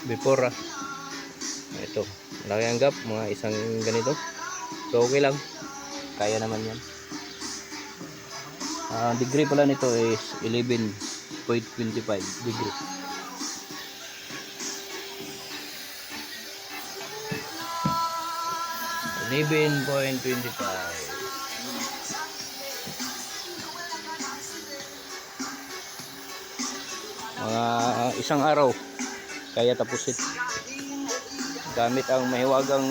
before ito, laki ang gap, mga isang ganito. So okay lang, kaya naman yan. Degree pala nito is 11.25 degree. Mga isang araw kaya tapusin gamit ang mahiwagang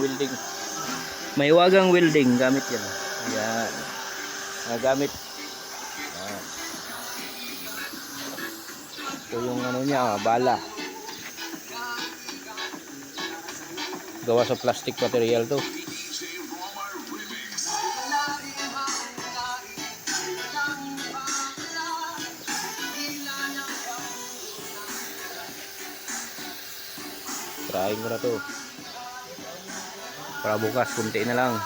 welding gamit yan. Yan, gamit ito yung ano niya, bala, gawa sa plastic material to. Trying ko na to para bukas kunti na lang.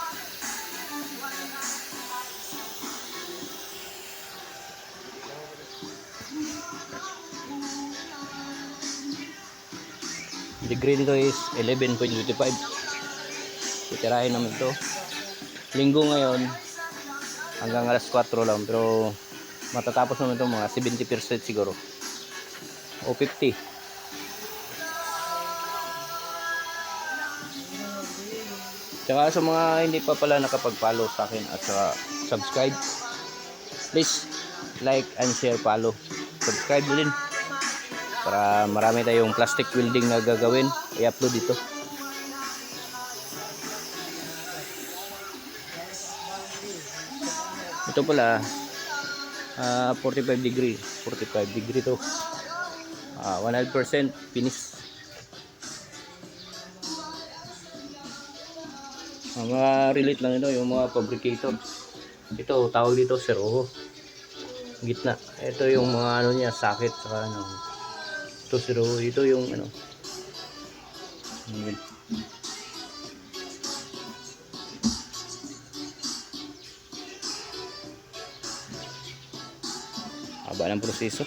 Degree nito is 11.25. Titirahin naman ito. Linggo ngayon hanggang alas 4 lang, pero matatapos naman ito mga 70% siguro o 50. Tsaka sa mga hindi pa pala nakapag-follow sa akin at saka subscribe, please like and share, follow, subscribe din para marami tayong plastic welding na gagawin, i-upload dito. Ito pala 45 degree to 100% finish. Mga relate lang ito, yung mga fabricator. Ito tawag dito seroho, gitna. Ito yung mga ano niya, socket saka ano. Ito seroho, ito yung ano. Haba ng proseso.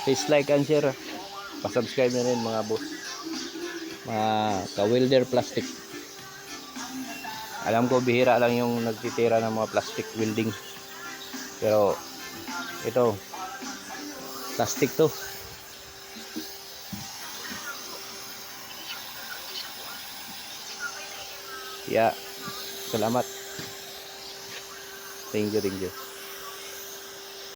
Please like and share. Pa-subscribe na rin mga boss, mga ka-welder plastic. Alam ko bihira lang yung nagtitira ng mga plastic welding, pero ito plastic to. Yeah, salamat. Thank you.